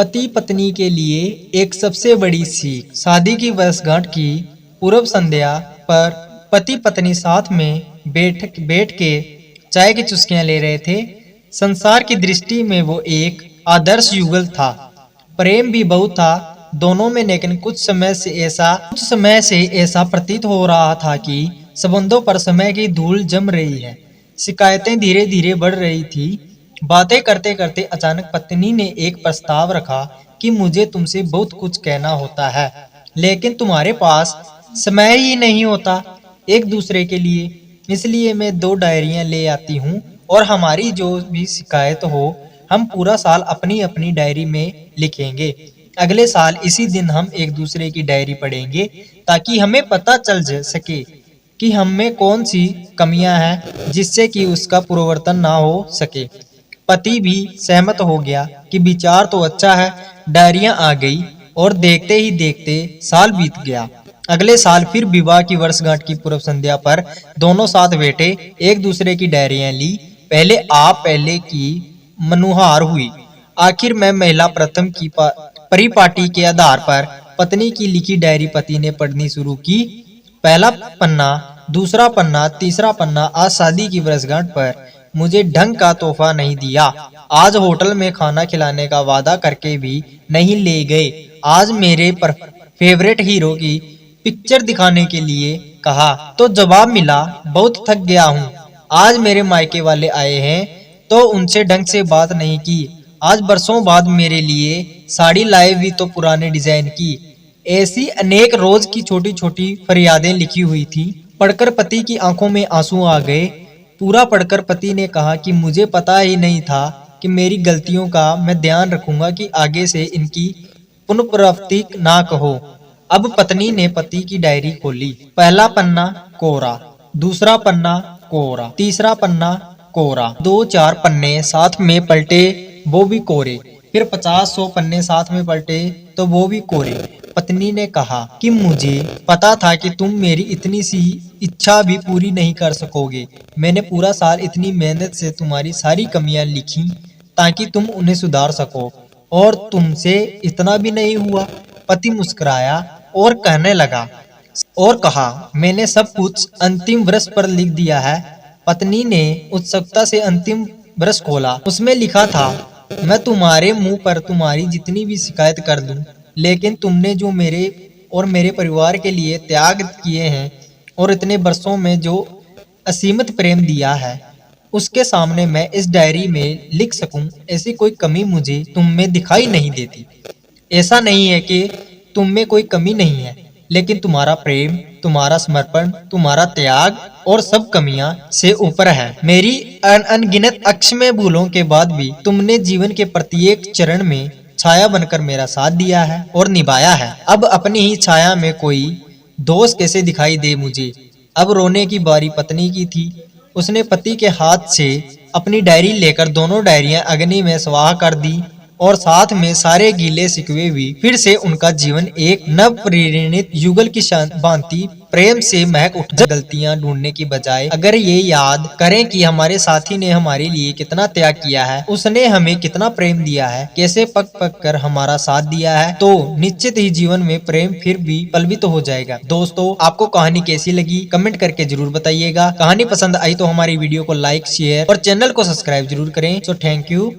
पति पत्नी के लिए एक सबसे बड़ी सीख। शादी की वर्षगांठ की पूर्व संध्या पर पति पत्नी साथ में बैठ के चाय की चुस्कियां ले रहे थे। संसार की दृष्टि में वो एक आदर्श युगल था। प्रेम भी बहुत था दोनों में, लेकिन कुछ समय से ऐसा प्रतीत हो रहा था कि संबंधों पर समय की धूल जम रही है। शिकायतें धीरे धीरे बढ़ रही थी। बातें करते करते अचानक पत्नी ने एक प्रस्ताव रखा कि मुझे तुमसे बहुत कुछ कहना होता है, लेकिन तुम्हारे पास समय ही नहीं होता एक दूसरे के लिए। इसलिए मैं 2 डायरियां ले आती हूँ और हमारी जो भी शिकायत हो हम पूरा साल अपनी अपनी डायरी में लिखेंगे। अगले साल इसी दिन हम एक दूसरे की डायरी पढ़ेंगे ताकि हमें पता चल सके कि हम में कौन सी कमियां हैं जिससे कि उसका परिवर्तन ना हो सके। पति भी सहमत हो गया कि विचार तो अच्छा है। डायरियां आ गई और देखते ही देखते साल बीत गया। अगले साल फिर विवाह की वर्षगांठ की पूर्व संध्या पर दोनों साथ बैठे, एक दूसरे की डायरियां ली। पहले आप पहले की मनुहार हुई। आखिर में महिला प्रथम की परिपाटी के आधार पर पत्नी की लिखी डायरी पति ने पढ़नी शुरू की। पहला पन्ना, दूसरा पन्ना, तीसरा पन्ना। आज शादी की वर्षगांठ पर मुझे ढंग का तोहफा नहीं दिया। आज होटल में खाना खिलाने का वादा करके भी नहीं ले गए। आज मेरे फेवरेट हीरो की पिक्चर दिखाने के लिए कहा तो जवाब मिला बहुत थक गया हूँ। आज मेरे मायके वाले आए हैं तो उनसे ढंग से बात नहीं की। आज बरसों बाद मेरे लिए साड़ी लाए भी तो पुराने डिजाइन की। ऐसी अनेक रोज की छोटी छोटी फरियादें लिखी हुई थी। पढ़कर पति की आंखों में आंसू आ गए। पूरा पढ़कर पति ने कहा कि मुझे पता ही नहीं था कि मेरी गलतियों का मैं ध्यान रखूंगा कि आगे से इनकी पुनरावृत्ति ना कहो। अब पत्नी ने पति की डायरी खोली। पहला पन्ना कोरा, दूसरा पन्ना कोरा, तीसरा पन्ना कोरा। 2-4 पन्ने साथ में पलटे, वो भी कोरे। फिर 50-100 पन्ने साथ में पलटे तो वो भी कोरे। पत्नी ने कहा कि मुझे पता था कि तुम मेरी इतनी सी इच्छा भी पूरी नहीं कर सकोगे। मैंने पूरा साल इतनी मेहनत से तुम्हारी सारी कमियां लिखी ताकि तुम उन्हें सुधार सको, और तुमसे इतना भी नहीं हुआ। पति मुस्कुराया और कहने लगा और कहा मैंने सब कुछ अंतिम वर्ष पर लिख दिया है। पत्नी ने उत्सुकता से अंतिम वर्ष खोला। उसमें लिखा था, मैं तुम्हारे मुंह पर तुम्हारी जितनी भी शिकायत कर दूं, लेकिन तुमने जो मेरे और मेरे परिवार के लिए त्याग किए हैं और इतने वर्षों में जो असीमित प्रेम दिया है, उसके सामने मैं इस डायरी में लिख सकूं, ऐसी कोई कमी मुझे तुम में दिखाई नहीं देती। ऐसा नहीं है कि तुम में कोई कमी नहीं है, लेकिन तुम्हारा प्रेम, तुम्हारा समर्पण, तुम्हारा त्याग और सब कमियां से ऊपर है। मेरी अनगिनत अक्षम्य भूलों के बाद भी तुमने जीवन के प्रत्येक चरण में छाया बनकर मेरा साथ दिया है और निभाया है। अब अपनी ही छाया में कोई दोष कैसे दिखाई दे मुझे। अब रोने की बारी पत्नी की थी। उसने पति के हाथ से अपनी डायरी लेकर दोनों डायरियां अग्नि में स्वाह कर दी और साथ में सारे गीले शिकवे भी। फिर से उनका जीवन एक नव प्रेरित युगल की भांति प्रेम से महक उठा। गलतियां ढूंढने की बजाय अगर ये याद करें कि हमारे साथी ने हमारे लिए कितना त्याग किया है, उसने हमें कितना प्रेम दिया है, कैसे पक पक कर हमारा साथ दिया है, तो निश्चित ही जीवन में प्रेम फिर भी पलवित हो जाएगा। दोस्तों, आपको कहानी कैसी लगी कमेंट करके जरूर बताइएगा। कहानी पसंद आई तो हमारी वीडियो को लाइक, शेयर और चैनल को सब्सक्राइब जरूर करें। So thank you.